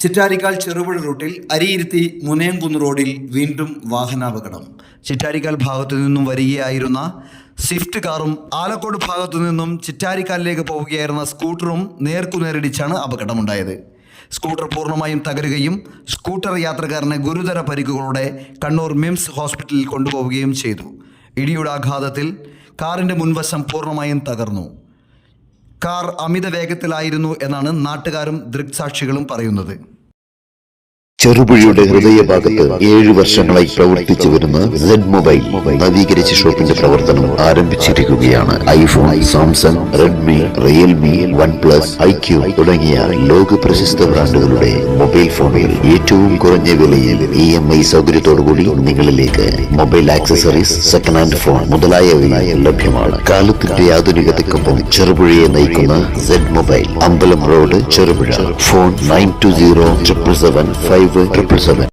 ചിറ്റാരിക്കാൽ ചെറുപുഴ റൂട്ടിൽ അരിയിരുത്തി മുനയംകുന്ന് റോഡിൽ വീണ്ടും വാഹനാപകടം. ചിറ്റാരിക്കാൽ ഭാഗത്തു നിന്നും വരികയായിരുന്ന സ്വിഫ്റ്റ് കാറും ആലക്കോട് ഭാഗത്തു നിന്നും ചിറ്റാരിക്കാലിലേക്ക് പോവുകയായിരുന്ന സ്കൂട്ടറും നേർക്കുനേരിടിച്ചാണ് അപകടമുണ്ടായത്. സ്കൂട്ടർ പൂർണ്ണമായും തകരുകയും സ്കൂട്ടർ യാത്രക്കാരനെ ഗുരുതര പരിക്കുകളോടെ കണ്ണൂർ മിംസ് ഹോസ്പിറ്റലിൽ കൊണ്ടുപോവുകയും ചെയ്തു. ഇടിയുടെ ആഘാതത്തിൽ കാറിൻ്റെ മുൻവശം പൂർണ്ണമായും തകർന്നു. കാർ അമിത വേഗത്തിലായിരുന്നു എന്നാണ് നാട്ടുകാരും ദൃക്സാക്ഷികളും പറയുന്നത്. ചെറുപുഴയുടെ ഹൃദയഭാഗത്ത് 7 വർഷങ്ങളായി പ്രവർത്തിച്ചു വരുന്ന സെഡ് മൊബൈൽ നവീകരിച്ച ഷോപ്പിന്റെ പ്രവർത്തനം ആരംഭിച്ചിരിക്കുകയാണ്. IPhone, Samsung, Redmi, Realme, OnePlus, iQOO തുടങ്ങിയ ലോക പ്രശസ്ത ബ്രാൻഡുകളുടെ മൊബൈൽ ഫോണുകൾ ഏറ്റവും കുറഞ്ഞ വിലയിൽ EMI സൗകര്യത്തോടുകൂടി നിങ്ങളിലേക്ക് mobile accessories, second hand phone മുതലായവ ലഭ്യമാണ്. കാലത്തിന്റെ ആധുനികതയ്ക്കൊപ്പം ചെറുപുഴയെ നയിക്കുന്ന സെഡ് മൊബൈൽ, അമ്പലം റോഡ്, ചെറുപുഴ. ഫോൺ 92077577.